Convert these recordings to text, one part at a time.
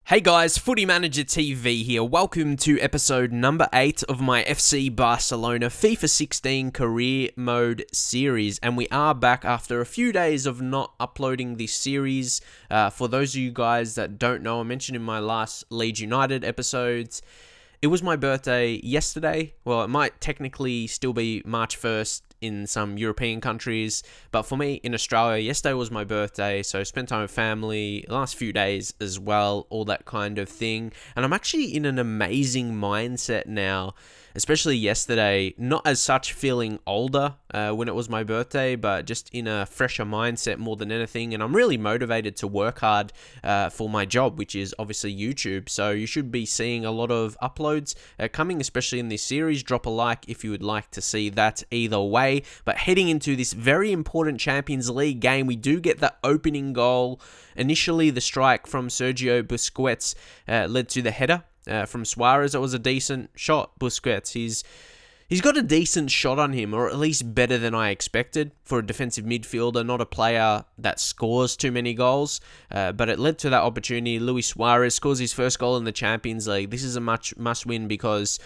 Hey guys, Footy Manager TV here. Welcome to episode number 8 of my FC Barcelona FIFA 16 career mode series. And we are back after a few days of not uploading this series. For those of you guys that don't know, I mentioned in my last Leeds United episodes, it was my birthday yesterday. Well, it might technically still be March 1st in some European countries, but for me in Australia, yesterday was my birthday, so I spent time with family the last few days as well, all that kind of thing. And I'm actually in an amazing mindset now, especially yesterday, not as such feeling older when it was my birthday, but just in a fresher mindset more than anything. And I'm really motivated to work hard for my job, which is obviously YouTube. So you should be seeing a lot of uploads coming, especially in this series. Drop a like if you would like to see that either way. But heading into this very important Champions League game, we do get the opening goal. Initially, the strike from Sergio Busquets led to the header from Suarez. It was a decent shot. Busquets, he's got a decent shot on him, or at least better than I expected for a defensive midfielder, not a player that scores too many goals. But it led to that opportunity. Luis Suarez scores his first goal in the Champions League. This is a must-win because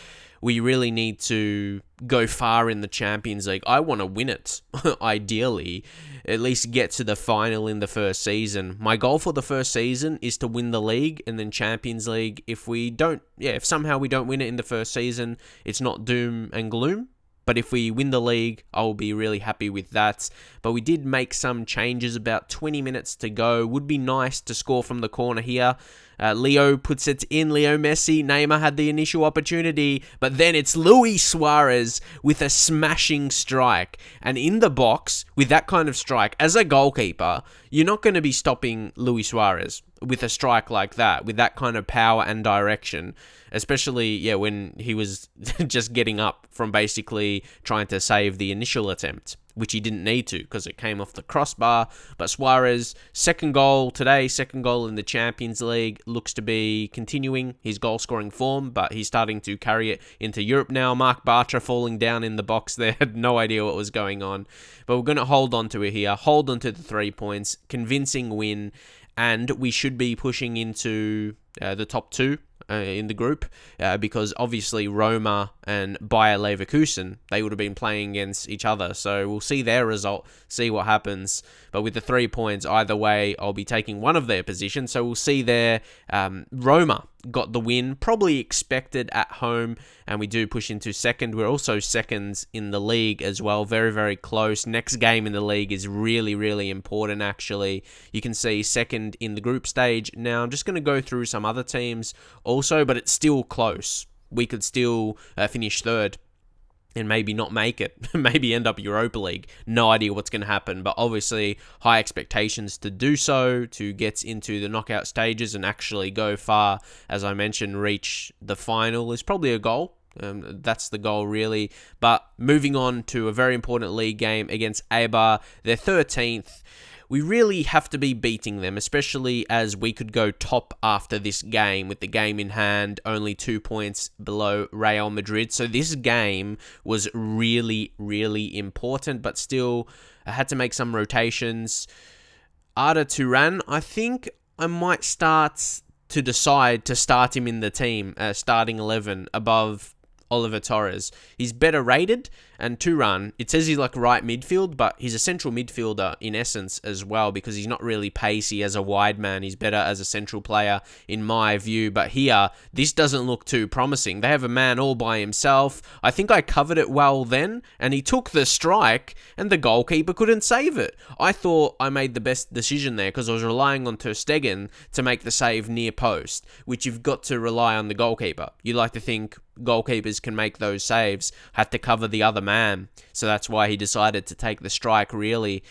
we really need to go far in the Champions League. I want to win it, ideally. At least get to the final in the first season. My goal for the first season is to win the league and then Champions League. If somehow we don't win it in the first season, it's not doom and gloom. But if we win the league, I'll be really happy with that. But we did make some changes about 20 minutes to go. Would be nice to score from the corner here. Leo puts it in. Leo Messi. Neymar had the initial opportunity. But then it's Luis Suarez with a smashing strike. And in the box, with that kind of strike, as a goalkeeper, you're not going to be stopping Luis Suarez with a strike like that, with that kind of power and direction. Especially, when he was just getting up from basically trying to save the initial attempt, which he didn't need to because it came off the crossbar. But Suarez, second goal today, second goal in the Champions League, looks to be continuing his goal-scoring form, but he's starting to carry it into Europe now. Mark Bartra falling down in the box there, had no idea what was going on. But we're going to hold on to it here, hold on to the 3 points, convincing win, and we should be pushing into the top 2 in the group, because obviously Roma and Bayer Leverkusen, they would have been playing against each other. So we'll see their result, see what happens. But with the 3 points, either way, I'll be taking one of their positions. So we'll see there. Roma got the win, probably expected at home, and we do push into second. We're also seconds in the league as well, very, very close. Next game in the league is really, really important, actually. You can see second in the group stage. Now, I'm just going to go through some other teams also, but it's still close. We could still finish third and maybe not make it, maybe end up Europa League. No idea what's going to happen, but obviously high expectations to do so, to get into the knockout stages and actually go far, as I mentioned, reach the final is probably a goal. That's the goal, really. But moving on to a very important league game against Eibar, they're 13th. We really have to be beating them, especially as we could go top after this game with the game in hand, only 2 points below Real Madrid. So this game was really, really important, but still I had to make some rotations. Arda Turan, I think I might decide to start him in the team, starting 11 above Oliver Torres. He's better rated, and Turan, it says he's like right midfield, but he's a central midfielder in essence as well, because he's not really pacey as a wide man. He's better as a central player in my view. But here, this doesn't look too promising. They have a man all by himself. I think I covered it well then, and he took the strike, and the goalkeeper couldn't save it. I thought I made the best decision there because I was relying on Ter Stegen to make the save near post, which you've got to rely on the goalkeeper. You like to think goalkeepers can make those saves, had to cover the other man. So that's why he decided to take the strike, really.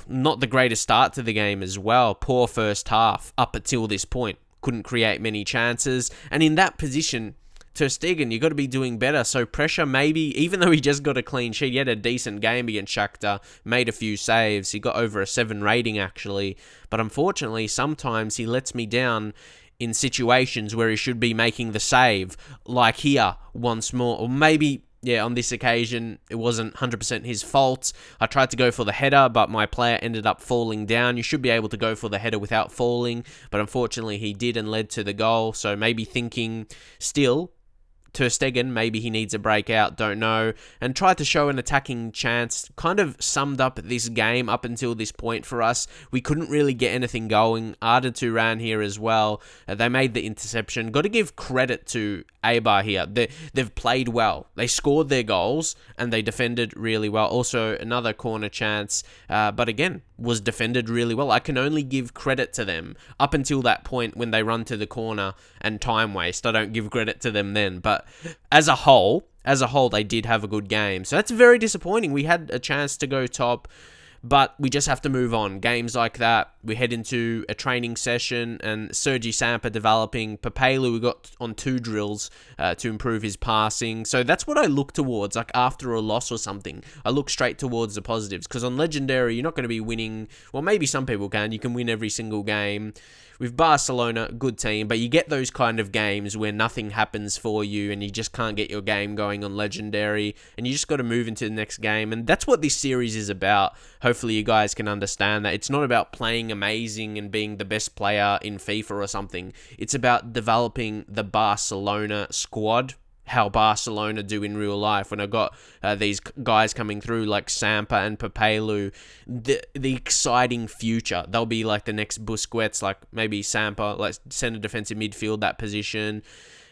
Not the greatest start to the game as well. Poor first half up until this point. Couldn't create many chances. And in that position, Ter Stegen, you've got to be doing better. So pressure, maybe, even though he just got a clean sheet, he had a decent game against Shakhtar, made a few saves. He got over a 7 rating, actually. But unfortunately, sometimes he lets me down in situations where he should be making the save, like here once more. Or maybe yeah, on this occasion, it wasn't 100% his fault. I tried to go for the header, but my player ended up falling down. You should be able to go for the header without falling, but unfortunately he did and led to the goal. So maybe thinking still, Ter Stegen, maybe he needs a breakout, don't know, and tried to show an attacking chance. Kind of summed up this game up until this point for us. We couldn't really get anything going. Arda Turan here as well. They made the interception. Got to give credit to Eibar here. They've played well. They scored their goals and they defended really well. Also, another corner chance, but again, was defended really well. I can only give credit to them up until that point when they run to the corner and time waste. I don't give credit to them then, but as a whole, they did have a good game. So that's very disappointing. We had a chance to go top, but we just have to move on. Games like that, we head into a training session, and Sergi Samper developing. Papelu, we got on 2 drills to improve his passing. So that's what I look towards, like after a loss or something. I look straight towards the positives, because on Legendary, you're not going to be winning. Well, maybe some people can. You can win every single game. With Barcelona, good team, but you get those kind of games where nothing happens for you and you just can't get your game going on Legendary, and you just got to move into the next game. And that's what this series is about. Hopefully you guys can understand that it's not about playing amazing and being the best player in FIFA or something. It's about developing the Barcelona squad, how Barcelona do in real life. When I got these guys coming through like Sampa and Papelu, the exciting future. They'll be like the next Busquets, like maybe Sampa, like centre defensive midfield, that position.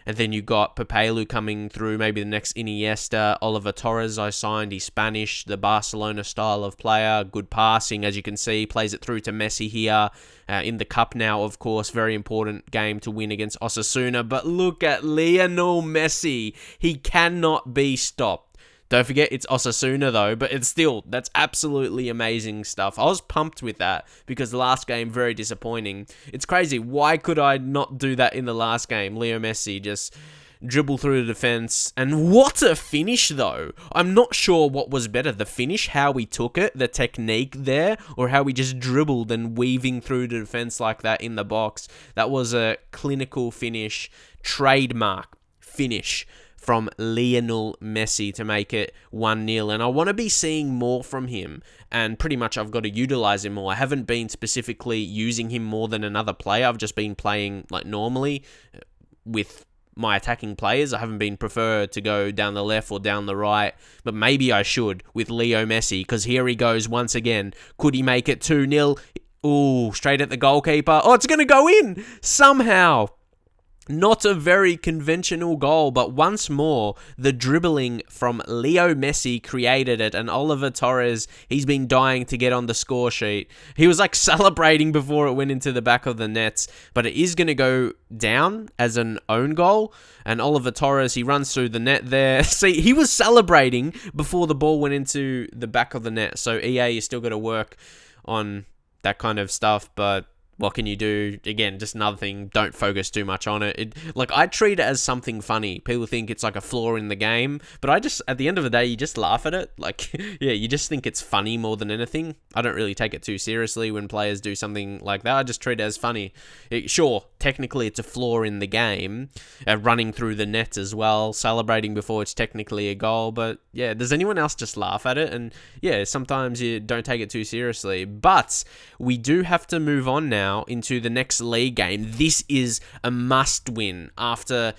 And then you got Papelu coming through, maybe the next Iniesta. Oliver Torres I signed, he's Spanish, the Barcelona style of player. Good passing, as you can see, plays it through to Messi here. In the cup now, of course, very important game to win against Osasuna. But look at Lionel Messi. He cannot be stopped. Don't forget, it's Osasuna though, but it's still, that's absolutely amazing stuff. I was pumped with that because the last game, very disappointing. It's crazy. Why could I not do that in the last game? Leo Messi just dribble through the defense. And what a finish though. I'm not sure what was better, the finish, how we took it, the technique there, or how we just dribbled and weaving through the defense like that in the box. That was a clinical finish, trademark finish from Lionel Messi to make it 1-0. And I want to be seeing more from him. And pretty much I've got to utilize him more. I haven't been specifically using him more than another player. I've just been playing like normally with my attacking players. I haven't been preferred to go down the left or down the right. But maybe I should with Leo Messi. Because here he goes once again. Could he make it 2-0? Ooh, straight at the goalkeeper. Oh, it's going to go in somehow. Not a very conventional goal, but once more, the dribbling from Leo Messi created it, and Oliver Torres, he's been dying to get on the score sheet. He was like celebrating before it went into the back of the nets, but it is going to go down as an own goal, and Oliver Torres, he runs through the net there. See, he was celebrating before the ball went into the back of the net, so EA, you still got to work on that kind of stuff, but what can you do? Again, just another thing. Don't focus too much on it. Like, I treat it as something funny. People think it's like a flaw in the game, but I just, at the end of the day, you just laugh at it. Like, yeah, you just think it's funny more than anything. I don't really take it too seriously when players do something like that. I just treat it as funny. Sure, technically it's a flaw in the game, running through the net as well, celebrating before it's technically a goal, but yeah, does anyone else just laugh at it? And yeah, sometimes you don't take it too seriously, but we do have to move on now into the next league game. This is a must win after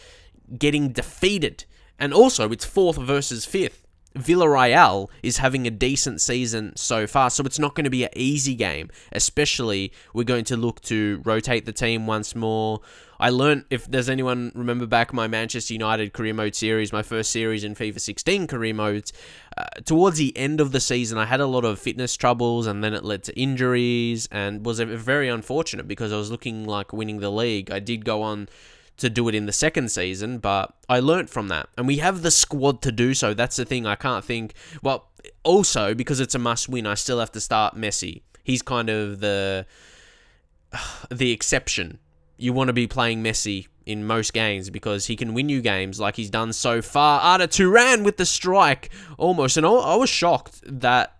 getting defeated. And also, it's 4th versus 5th. Villarreal is having a decent season so far, so it's not going to be an easy game. Especially, we're going to look to rotate the team once more. I learned, if there's anyone remember back my Manchester United career mode series, my first series in FIFA 16 career modes, towards the end of the season, I had a lot of fitness troubles, and then it led to injuries, and was very unfortunate because I was looking like winning the league. I did go on to do it in the second season, but I learnt from that. And we have the squad to do so. That's the thing. I can't think... Well, also, because it's a must-win, I still have to start Messi. He's kind of the exception. You want to be playing Messi in most games because he can win you games like he's done so far. Arda Turan with the strike, almost. And I was shocked that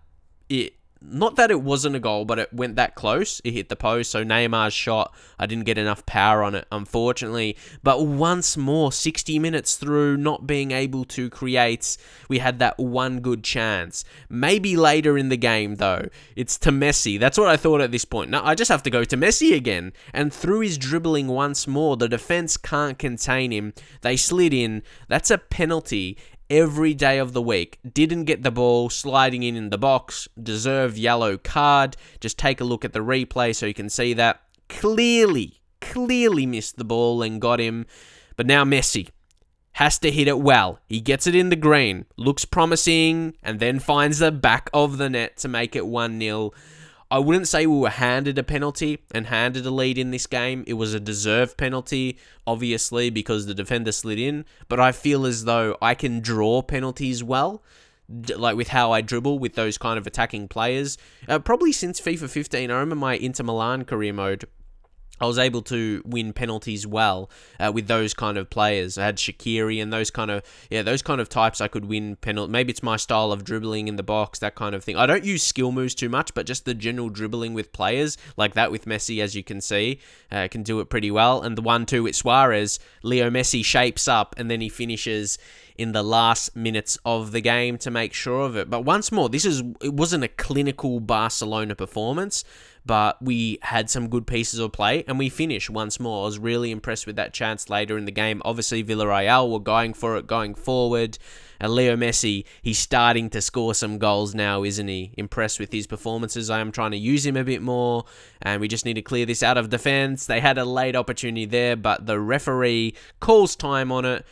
it not that it wasn't a goal, but it went that close. It hit the post, so Neymar's shot, I didn't get enough power on it, unfortunately. But once more, 60 minutes through, not being able to create, we had that one good chance. Maybe later in the game, though, it's to Messi. That's what I thought at this point. No, I just have to go to Messi again. And through his dribbling once more, the defense can't contain him. They slid in. That's a penalty every day of the week. Didn't get the ball, sliding in the box, deserved yellow card. Just take a look at the replay so you can see that. Clearly missed the ball and got him. But now Messi has to hit it well. He gets it in the green, looks promising, and then finds the back of the net to make it 1-0. I wouldn't say we were handed a penalty and handed a lead in this game. It was a deserved penalty, obviously, because the defender slid in. But I feel as though I can draw penalties well, like with how I dribble with those kind of attacking players. Probably since FIFA 15, I remember my Inter Milan career mode, I was able to win penalties well with those kind of players. I had Shaqiri and those kind of types. I could win penalty. Maybe it's my style of dribbling in the box, that kind of thing. I don't use skill moves too much, but just the general dribbling with players like that with Messi, as you can see, can do it pretty well. And the 1-2 with Suarez, Leo Messi shapes up and then he finishes in the last minutes of the game to make sure of it. But once more, it wasn't a clinical Barcelona performance, but we had some good pieces of play and we finished once more. I was really impressed with that chance later in the game. Obviously, Villarreal were going for it, going forward. And Leo Messi, he's starting to score some goals now, isn't he? Impressed with his performances. I am trying to use him a bit more, and we just need to clear this out of defense. They had a late opportunity there, but the referee calls time on it.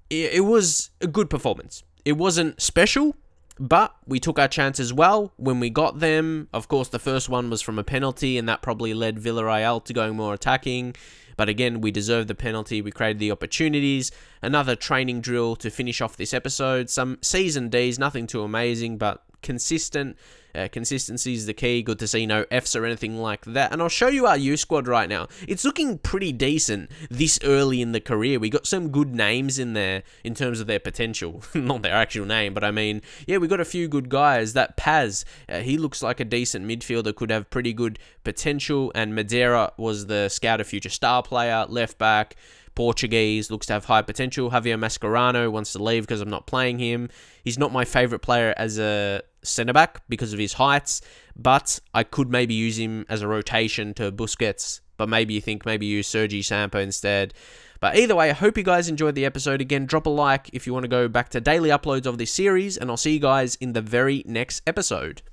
It was a good performance. It wasn't special, but we took our chances well when we got them. Of course, the first one was from a penalty, and that probably led Villarreal to going more attacking. But again, we deserved the penalty. We created the opportunities. Another training drill to finish off this episode. Some season Ds, nothing too amazing, but consistent. Consistency is the key. Good to see no Fs or anything like that. And I'll show you our U squad right now. It's looking pretty decent this early in the career. We got some good names in there in terms of their potential. Not their actual name, but I mean, yeah, we got a few good guys. That Paz, he looks like a decent midfielder, could have pretty good potential. And Madeira was the Scout of Future Star player, left back. Portuguese, looks to have high potential. Javier Mascherano wants to leave because I'm not playing him. He's not my favourite player as a centre-back because of his heights, but I could maybe use him as a rotation to Busquets, but maybe you think maybe use Sergi Sampo instead. But either way, I hope you guys enjoyed the episode. Again, drop a like if you want to go back to daily uploads of this series, and I'll see you guys in the very next episode.